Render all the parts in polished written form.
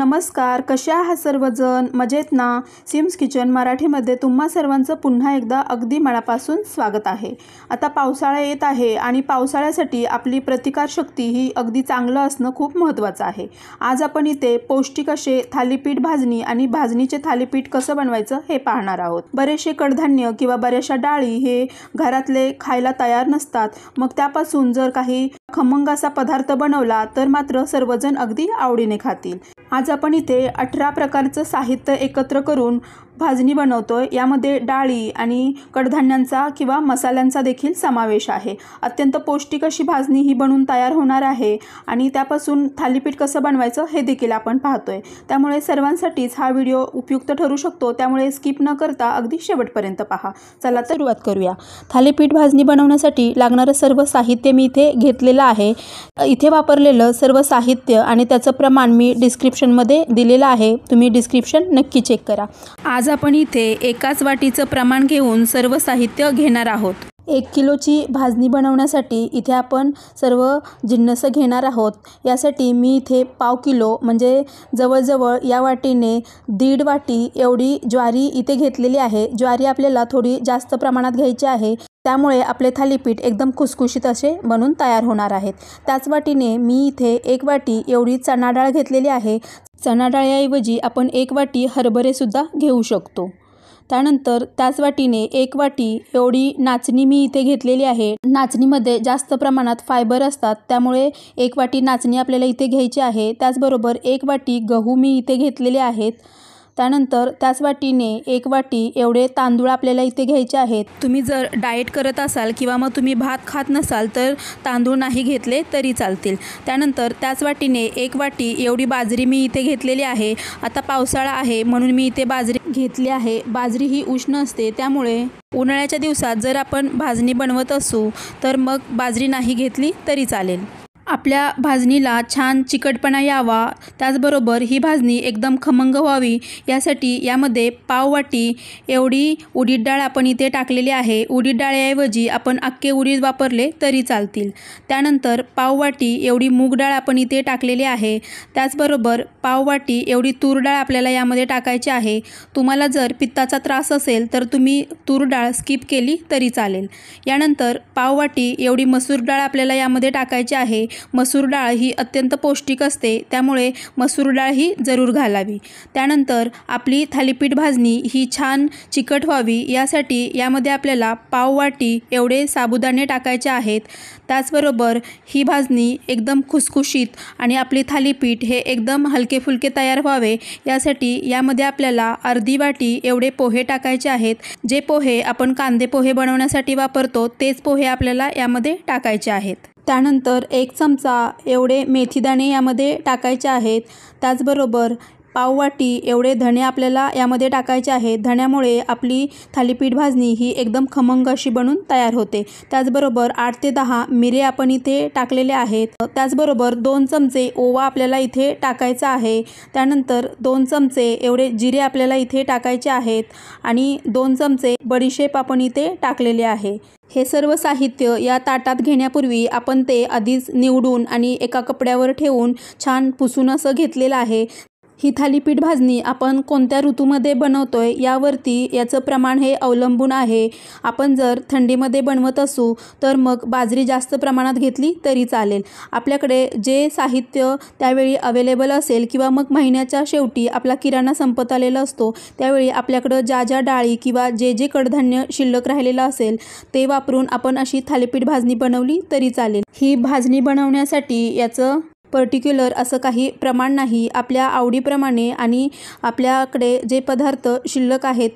नमस्कार. कशा आहात सर्वजण? मजेत ना? सिम्स किचन मराठीमध्ये तुम्हा सर्वांचं पुन्हा एकदा अगदी मनापासून स्वागत आहे. आता पावसाळा येत आहे आणि पावसाळ्यासाठी आपली प्रतिकारशक्ती ही अगदी चांगलं असणं खूप महत्त्वाचं आहे. आज आपण इथे पौष्टिक असे थालीपीठ भाजणी आणि भाजणीचे थालीपीठ कसं बनवायचं हे पाहणार आहोत. बरेचसे कडधान्य किंवा बऱ्याचशा डाळी हे घरातले खायला तयार नसतात. मग त्यापासून जर काही खमंग असा पदार्थ बनवला तर मात्र सर्वजण अगदी आवडीने खातील. आज आपण इथे 18 प्रकारचं साहित्य एकत्र करून भाजणी बनवतोय. यामध्ये डाळी आणि कडधान्यांचा किंवा मसाल्यांचा देखील समावेश आहे. अत्यंत पौष्टिक अशी भाजणी ही बनवून तयार होणार आहे आणि त्यापासून थालीपीठ कसं बनवायचं हे देखील आपण पाहतोय. त्यामुळे सर्वांसाठीच हा व्हिडिओ उपयुक्त ठरू शकतो. त्यामुळे स्किप न करता अगदी शेवटपर्यंत पहा. चला तर सुरुवात करूया. थालीपीठ भाजणी बनवण्यासाठी लागणारं सर्व साहित्य मी इथे घेतलेलं आहे. इथे वापरलेलं सर्व साहित्य आणि त्याचं प्रमाण मी डिस्क्रिप्शनमध्ये दिलेलं आहे. तुम्ही डिस्क्रिप्शन नक्की चेक करा. आज आपण इथे एकाच वाटीचं प्रमाण घेऊन सर्व साहित्य घेणार आहोत. 1 किलोची भाजणी बनवण्यासाठी इथे आपण सर्व जिन्नस घेणार आहोत. यासाठी मी इथे 1/2 किलो म्हणजे जवळजवळ या वाटीने 1.5 वाटी एवढी ज्वारी इथे घेतलेली आहे. ज्वारी आपल्याला थोडी जास्त प्रमाणात घ्यायची आहे. त्यामुळे आपले थालीपीठ एकदम खुसखुशीत असे बनून तयार होणार आहेत. त्याच वाटीने मी इथे 1 वाटी एवढी चणा डाळ घेतलेली आहे. चणा डाळीऐवजी आपण 1 वाटी हरभरेसुद्धा घेऊ शकतो. त्यानंतर त्याच वाटीने 1 वाटी एवढी नाचणी मी इथे घेतलेली आहे. नाचणीमध्ये जास्त प्रमाणात फायबर असतात. त्यामुळे 1 वाटी नाचणी आपल्याला इथे घ्यायची आहे. त्याचबरोबर 1 वाटी गहू मी इथे घेतलेले आहेत. त्यानंतर त्याच वाटीने 1 वाटी एवढे तांदूळ आपल्याला इथे घ्यायचे आहेत. तुम्ही जर डाएट करत असाल किंवा मग तुम्ही भात खात नसाल तर तांदूळ नाही घेतले तरी चालतील. त्यानंतर त्याच वाटीने 1 वाटी एवढी बाजरी मी इथे घेतलेली आहे. आता पावसाळा आहे म्हणून मी इथे बाजरी घेतली आहे. बाजरी ही उष्ण असते. त्यामुळे उन्हाळ्याच्या दिवसात जर आपण भाजणी बनवत असू तर मग बाजरी नाही घेतली तरी चालेल. आपल्या भाजणीला छान चिकटपणा यावा, त्याचबरोबर ही भाजणी एकदम खमंग व्हावी यासाठी यामध्ये 1/2 वाटी एवढी उडीद डाळ आपण इथे टाकलेली आहे. उडीद डाळीऐवजी आपण अख्खे उडीद वापरले तरी चालतील. त्यानंतर 1/2 वाटी एवढी मूग डाळ आपण इथे टाकलेली आहे. त्याचबरोबर 1/2 वाटी एवढी तूर डाळ आपल्याला यामध्ये टाकायची आहे. तुम्हाला जर पित्ताचा त्रास असेल तर तुम्ही तूर डाळ स्किप केली तरी चालेल. यानंतर 1/2 वाटी एवढी मसूर डाळ आपल्याला यामध्ये टाकायची आहे. मसूर डाळ ही अत्यंत पौष्टिक असते. त्यामुळे मसूर डाळ ही जरूर घालावी. त्यानंतर आपली थालीपीठ भाजणी ही छान चिकट व्हावी यासाठी यामध्ये आपल्याला 1/2 वाटी एवढे साबुदाणे टाकायचे आहेत. त्याचबरोबर ही भाजणी एकदम खुसखुशीत आणि आपली थालीपीठ हे एकदम हलके फुलके तयार व्हावे यासाठी यामध्ये आपल्याला 1/2 वाटी एवढे पोहे टाकायचे आहेत. जे पोहे आपण कांदे पोहे बनवण्यासाठी वापरतो तेच पोहे आपल्याला यामध्ये टाकायचे आहेत. त्यानंतर 1 चमचा एवढे मेथीदाणे यामध्ये टाकायचे आहेत. त्याचबरोबर 1/2 वाटी एवढे धणे आपल्याला यामध्ये टाकायचे आहेत. धण्यामुळे आपली थालीपीठ भाजणी ही एकदम खमंग अशी बनून तयार होते. त्याचबरोबर 8 ते 10 मिरे आपण इथे टाकलेले आहेत. त्याचबरोबर 2 चमचे ओवा आपल्याला इथे टाकायचा आहे. त्यानंतर 2 चमचे एवढे जिरे आपल्याला इथे टाकायचे आहेत आणि 2 चमचे बडीशेप आपण इथे टाकलेले आहे. हे सर्व साहित्य या ताटात घेण्यापूर्वी आपण ते आधीच निवडून आणि एका कपड्यावर ठेवून छान पुसून असं घेतलेलं आहे. ही थालीपीठ भाजणी आपण कोणत्या ऋतूमध्ये बनवतोय यावरती याचं प्रमाण हे अवलंबून आहे. आपण जर थंडीमध्ये बनवत असू तर मग बाजरी जास्त प्रमाणात घेतली तरी चालेल. आपल्याकडे जे साहित्य त्यावेळी अवेलेबल असेल किंवा मग महिन्याच्या शेवटी आपला किराणा संपत आलेला असतो त्यावेळी आपल्याकडं ज्या डाळी किंवा जे कडधान्य शिल्लक राहिलेलं असेल ते वापरून आपण अशी थालीपीठ भाजणी बनवली तरी चालेल. ही भाजणी बनवण्यासाठी याचं पर्टिक्युलर असं काही प्रमाण नाही. आपल्या आवडीप्रमाणे आणि आपल्याकडे जे पदार्थ शिल्लक आहेत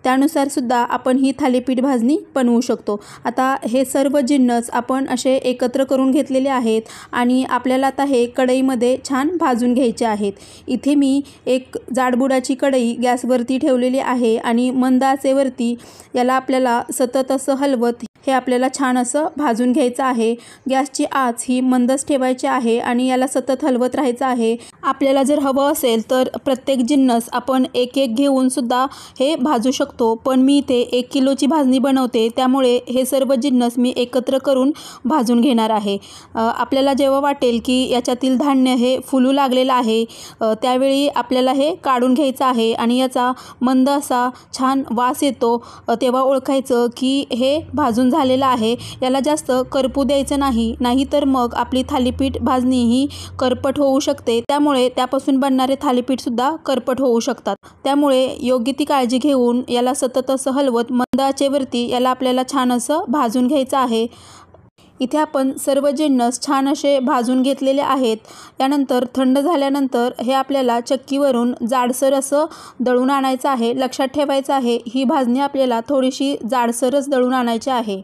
त्यानुसार सुद्धा आपण ही थालीपीठ भाजणी बनवू शकतो. आता हे सर्व जिन्नस आपण असे एकत्र करून घेतलेले आहेत आणि आपल्याला आता हे कढईमध्ये छान भाजून घ्यायचे आहेत. इथे मी एक जाडबुडाची कढई गॅसवरती ठेवलेली आहे आणि मंद आचेवरती याला आपल्याला सतत असं हलवत हे आपल्याला छान असं भाजून घ्यायचं आहे. गॅसची आच ही मंदच ठेवायची आहे आणि याला सतत हलवत राहायचं आहे. आपल्याला जर हवं असेल तर प्रत्येक जिन्नस आपण एक घेऊन सुद्धा हे भाजू शकतो. शकतो, पण मी इथे 1 किलोची भाजणी बनवते, त्यामुळे हे सर्व जिन्नस मी एकत्र करून भाजून घेणार आहे। आपल्याला जेव्हा वाटेल की याच्यातील धान्य हे फुलू लागलेलं आहे, त्यावेळी आपल्याला हे काढून घ्यायचं आहे आणि याचा मंद असा छान वास येतो, तेव्हा ओळखायचं की हे भाजून झालेलं आहे। याला जास्त करपू द्यायचं नाही, नाहीतर मग आपली थालीपीठ भाजणी ही करपट होऊ शकते, त्यामुळे त्यापासून बनणारे थालीपीठसुद्धा करपट होऊ शकतात। त्यामुळे योग्य ती काळजी घेऊन याला सतत असं हलवत मंद आचेवरती याला आपल्याला छान असं भाजून घ्यायचं आहे। इथे आपण सर्व जिन्नस छान असे भाजून घेतलेले आहेत। यानंतर थंड झाल्यानंतर हे आपल्याला चक्कीवरून जाडसर असं दळून आणायचं आहे। लक्षात ठेवायचं आहे, ही भाजणी आपल्याला थोडीशी जाडसरच दळून आणायची आहे।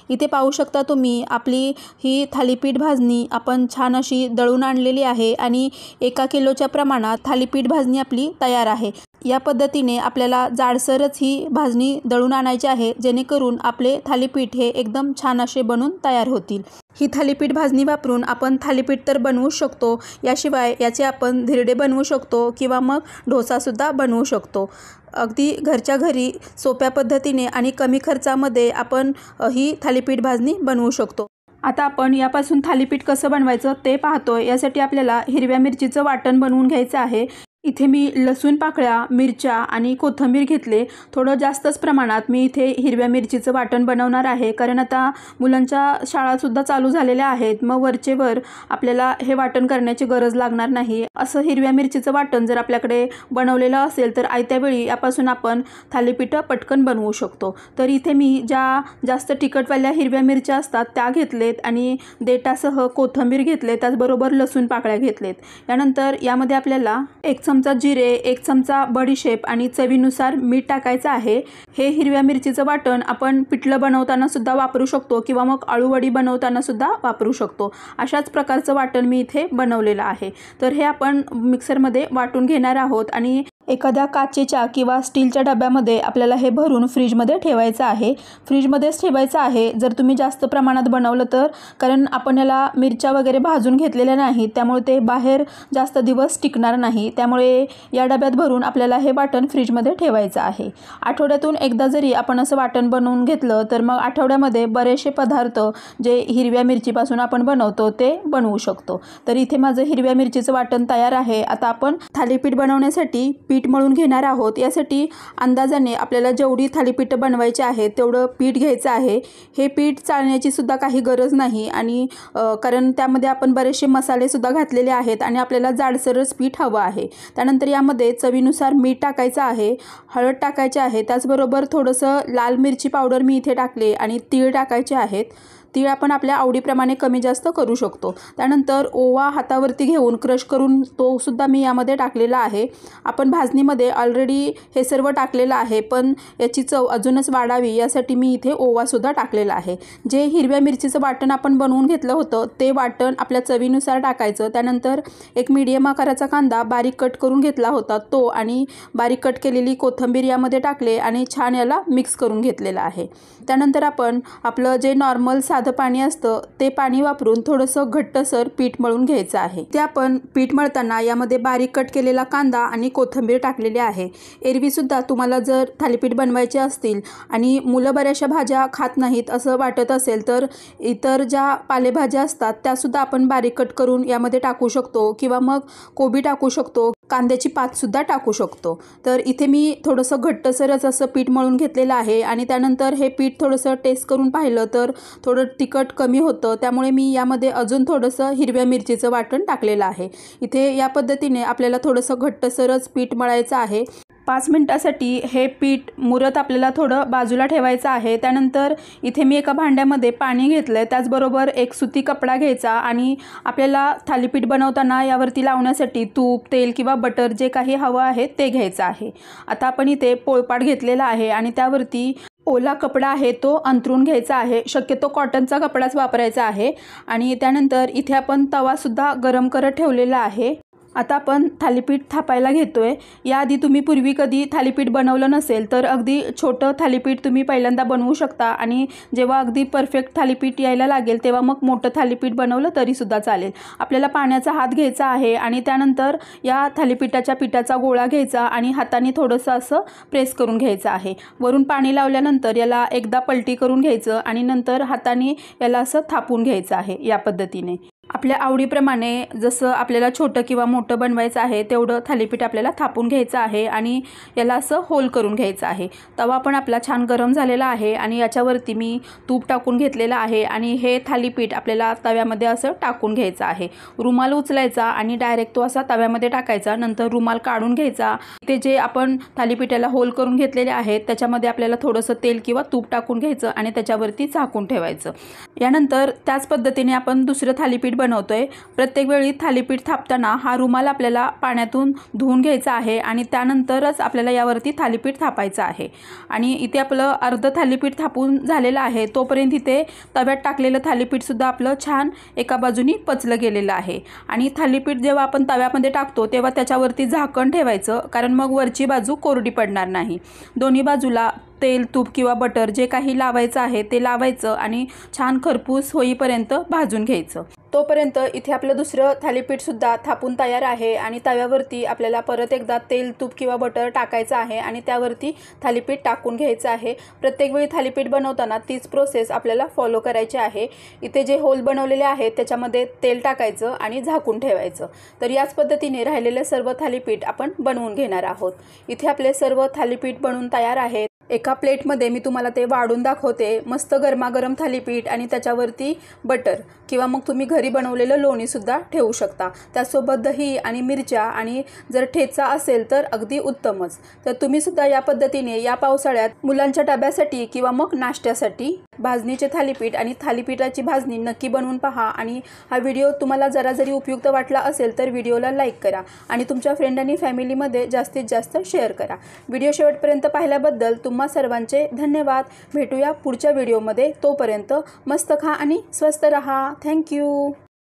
इथे पाहू शकता तुम्ही, आपली ही थालीपीठ भाजणी आपण छान अशी दळून आणलेली आहे आणि 1 किलोच्या प्रमाणात थालीपीठ भाजणी आपली तयार आहे। या पद्धतीने आपल्याला जाडसरच ही भाजणी दळून आणायची आहे, जेणेकरून आपले थालीपीठ हे एकदम छान असे बनून तयार होतील। ही थालीपीठ भाजणी वापरून आपण थालीपीठ तर बनवू शकतो, याशिवाय याचे आपण धिरडे बनवू शकतो किंवा मग डोसासुद्धा बनवू शकतो। अगदी घरच्या घरी सोप्या पद्धतीने आणि कमी खर्चामध्ये आपण ही थालीपीठ भाजणी बनवू शकतो। आता आपण यापासून थालीपीठ कसं बनवायचं ते पाहतोय। यासाठी आपल्याला हिरव्या मिरचीचं वाटण बनवून घ्यायचं आहे। इथे मी लसूण पाकळ्या, मिरच्या आणि कोथिंबीर घेतले। थोडं जास्तच प्रमाणात मी इथे हिरव्या मिरचीचं वाटण बनवणार आहे, कारण आता मुलांच्या शाळासुद्धा चालू झालेल्या आहेत, मग वरचेवर आपल्याला हे वाटण करण्याची गरज लागणार नाही। असं हिरव्या मिरचीचं वाटण जर आपल्याकडे बनवलेलं असेल तर आयत्या वेळी यापासून आपण थालीपीठं पटकन बनवू शकतो। तर इथे मी ज्या जास्त तिखटवाल्या हिरव्या मिरच्या असतात त्या घेतलेत आणि देठासह कोथिंबीर घेतले, त्याचबरोबर लसूण पाकळ्या घेतलेत। यानंतर यामध्ये आपल्याला 1 चमचा जिरे, 1 चमचा बडीशेप आणि चवीनुसार मीठ टाकायचं आहे। हे हिरव्या मिरचीचं वाटण आपण पिठलं बनवताना सुद्धा वापरू शकतो किंवा मग आळूवडी बनवताना सुद्धा वापरू शकतो। अशाच प्रकारचं वाटण मी इथे बनवलेलं आहे। तर हे आपण मिक्सरमध्ये वाटून घेणार आहोत आणि एखाद्या काचेच्या किंवा स्टीलच्या डब्यामध्ये आपल्याला हे भरून फ्रीजमध्ये ठेवायचं आहे। फ्रीजमध्येच ठेवायचं आहे जर तुम्ही जास्त प्रमाणात बनवलं तर, कारण आपण याला मिरच्या वगैरे भाजून घेतलेल्या नाहीत, त्यामुळे ते बाहेर जास्त दिवस टिकणार नाही। त्यामुळे या डब्यात भरून आपल्याला हे वाटण फ्रीजमध्ये ठेवायचं आहे। आठवड्यातून एकदा जरी आपण असं वाटण बनवून घेतलं तर मग आठवड्यामध्ये बरेचसे पदार्थ जे हिरव्या मिरचीपासून आपण बनवतो ते बनवू शकतो। तर इथे माझं हिरव्या मिरचीचं वाटण तयार आहे। आता आपण थालीपीठ बनवण्यासाठी पीठ मळून घेणार आहोत। यासाठी अंदाजाने आपल्याला जेवढी थालीपीठं बनवायची आहेत तेवढं पीठ घ्यायचं आहे। हे पीठ चाळण्याची सुद्धा काही गरज नाही आणि कारण त्यामध्ये आपण बरेचसे मसाले सुद्धा घातलेले आहेत आणि आपल्याला जाडसरच पीठ हवं आहे। त्यानंतर यामध्ये चवीनुसार मीठ टाकायचं आहे, हळद टाकायची आहे, त्याचबरोबर थोडंसं लाल मिरची पावडर मी इथे टाकले आणि तीळ टाकायचे आहेत। तीळ आपण आपल्या आवडीप्रमाणे कमी जास्त करू शकतो। त्यानंतर ओवा हातावरती घेऊन क्रश करून तो सुद्धा मी यामध्ये टाकलेला आहे। आपण भाजणीमध्ये ऑलरेडी हे सर्व टाकलेलं आहे, पण याची चव अजूनच वाढावी यासाठी मी इथे ओवा सुद्धा टाकलेला आहे। जे हिरव्या मिरचीचं वाटण आपण बनवून घेतलं होतं ते वाटण आपल्या चवीनुसार टाकायचं। त्यानंतर एक मीडियम आकाराचा कांदा बारीक कट करून घेतला होता तो आणि बारीक कट केलेली कोथिंबीर यामध्ये टाकले आणि छान याला मिक्स करून घेतलेलं आहे। त्यानंतर आपण आपलं जे नॉर्मल साधं पाणी असतं ते पाणी वापरून थोडंसं घट्टसर पीठ मळून घ्यायचं आहे। ते आपण पीठ मळताना यामध्ये बारीक कट केलेला कांदा आणि कोथिंबीर टाकलेली आहे। एरवी सुद्धा तुम्हाला जर थालीपीठ बनवायचे असतील आणि मुलं बऱ्याचशा भाज्या खात नाहीत असं वाटत असेल तर इतर ज्या पालेभाज्या असतात त्यासुद्धा आपण बारीक कट करून यामध्ये टाकू शकतो किंवा मग कोबी टाकू शकतो, कांद्याची पातसुद्धा टाकू शकतो। तर इथे मी थोडंसं घट्टसरच असं पीठ मळून घेतलेलं आहे आणि त्यानंतर हे पीठ थोडंसं टेस्ट करून पाहिलं तर थोडं तिखट कमी होतं, त्यामुळे मी यामध्ये अजून थोडंसं हिरव्या मिरचीचं वाटण टाकलेलं आहे। इथे या पद्धतीने आपल्याला थोडंसं घट्टसरच पीठ मळायचं आहे। 5 मिनिटासाठी हे पीठ मुरत आपल्याला थोडं बाजूला ठेवायचं आहे। त्यानंतर इथे मी एका भांड्यामध्ये पाणी घेतलं आहे, त्याचबरोबर एक सुती कपडा घ्यायचा आणि आपल्याला थालीपीठ बनवताना यावरती लावण्यासाठी तूप, तेल किंवा बटर जे काही हवं आहे ते घ्यायचं आहे। आता आपण इथे पोळपाट घेतलेला आहे आणि त्यावरती ओला कपडा आहे तो अंथरून घ्यायचा आहे। शक्यतो कॉटनचा कपडाच वापरायचा आहे आणि त्यानंतर इथे आपण तवासुद्धा गरम करत ठेवलेला आहे। आता आपण थालीपीठ थापायला घेतोय। याआधी तुम्ही पूर्वी कधी थालीपीठ बनवलं नसेल तर अगदी छोटं थालीपीठ तुम्ही पहिल्यांदा बनवू शकता आणि जेव्हा अगदी परफेक्ट थालीपीठ यायला लागेल तेव्हा मग मोठं थालीपीठ बनवलं तरी सुद्धा चालेल। आपल्याला पाण्याचा हात घ्यायचा आहे आणि त्यानंतर या थालीपीठाच्या पिठाचा गोळा घ्यायचा आणि हाताने थोडंसं असं प्रेस करून घ्यायचं आहे। वरून पाणी लावल्यानंतर याला एकदा पलटी करून घ्यायचं आणि नंतर हाताने याला असं थापून घ्यायचं आहे। या पद्धतीने आपल्या आवडीप्रमाणे जसं आपल्याला छोटं किंवा मोठं बनवायचं आहे तेवढं थालीपीठ आपल्याला थापून घ्यायचं आहे आणि याला असं होल करून घ्यायचं आहे। तवा पण आपला छान गरम झालेला आहे आणि याच्यावरती मी तूप टाकून घेतलेलं आहे आणि हे थालीपीठ आपल्याला तव्यामध्ये असं टाकून घ्यायचं आहे। रुमाल उचलायचा आणि डायरेक्ट तो असा तव्यामध्ये टाकायचा, नंतर रुमाल काढून घ्यायचा। ते जे आपण थालीपीठाला होल करून घेतलेले आहेत त्याच्यामध्ये आपल्याला थोडंसं तेल किंवा तूप टाकून घ्यायचं आणि त्याच्यावरती झाकून ठेवायचं। यानंतर त्याच पद्धतीने आपण दुसरं थालीपीठ बनवतोय। प्रत्येक वेळी थालीपीठ थापताना हा रुमाल आपल्याला पाण्यातून धुवून घ्यायचा आहे आणि त्यानंतरच आपल्याला यावरती थालीपीठ थापायचं आहे। आणि इथे आपलं अर्ध थालीपीठ थापून झालेलं आहे, तोपर्यंत इथे तव्यात टाकलेलं थालीपीठ सुद्धा आपलं छान एका बाजूनी पचलं गेलेलं आहे। आणि थालीपीठ जेव्हा आपण तव्यामध्ये टाकतो तेव्हा त्याच्यावरती झाकण ठेवायचं, कारण मग वरची बाजू कोरडी पडणार नाही। दोन्ही बाजूला तेल तूप किंवा बटर जे काही लावायचं आहे ते लावायचं आणि छान खरपूस होईपर्यंत भाजून घ्यायचं। तोपर्यंत इथे आपलं दुसरं थालीपीठ सुद्धा थापून तयार आहे आणि तव्यावरती आपल्याला परत एकदा तेल तूप किंवा बटर टाकायचं आहे आणि त्यावरती थालीपीठ टाकून घ्यायचं आहे। प्रत्येक वेळी थालीपीठ बनवताना तीच प्रोसेस आपल्याला फॉलो करायची आहे। इथे जे होल बनवलेले आहेत त्याच्यामध्ये तेल टाकायचं आणि झाकून ठेवायचं। तर याच पद्धतीने राहिलेले सर्व थालीपीठ आपण बनवून घेणार आहोत। इथे आपले सर्व थालीपीठ बनवून तयार आहेत। एका प्लेटमध्ये मी तुम्हाला ते वाढून दाखवते। मस्त गरमागरम थालीपीठ आणि त्याच्यावरती बटर किंवा मग तुम्ही घरी बनवलेलं लोणी सुद्धा ठेवू शकता। त्यासोबत दही आणि मिरच्या आणि जर ठेचा असेल तर अगदी उत्तमच। तर तुम्ही सुद्धा या पद्धतीने या पावसाळ्यात मुलांच्या डब्यासाठी किंवा मग नाश्त्यासाठी भाजणीचे थालीपीठ आणि थालीपीठाची भाजणी नक्की बनवून पहा। आणि हा व्हिडिओ तुम्हाला जरा जरी उपयुक्त वाटला असेल तर व्हिडिओला लाईक करा आणि तुमच्या फ्रेंड आणि फॅमिलीमध्ये जास्तीत जास्त शेअर करा। व्हिडिओ शेवटपर्यंत पाहिल्याबद्दल तुम्हा सर्वांचे धन्यवाद। भेटूया पुढच्या व्हिडिओमध्ये। तोपर्यंत मस्त खा आणि स्वस्त रहा। थँक्यू।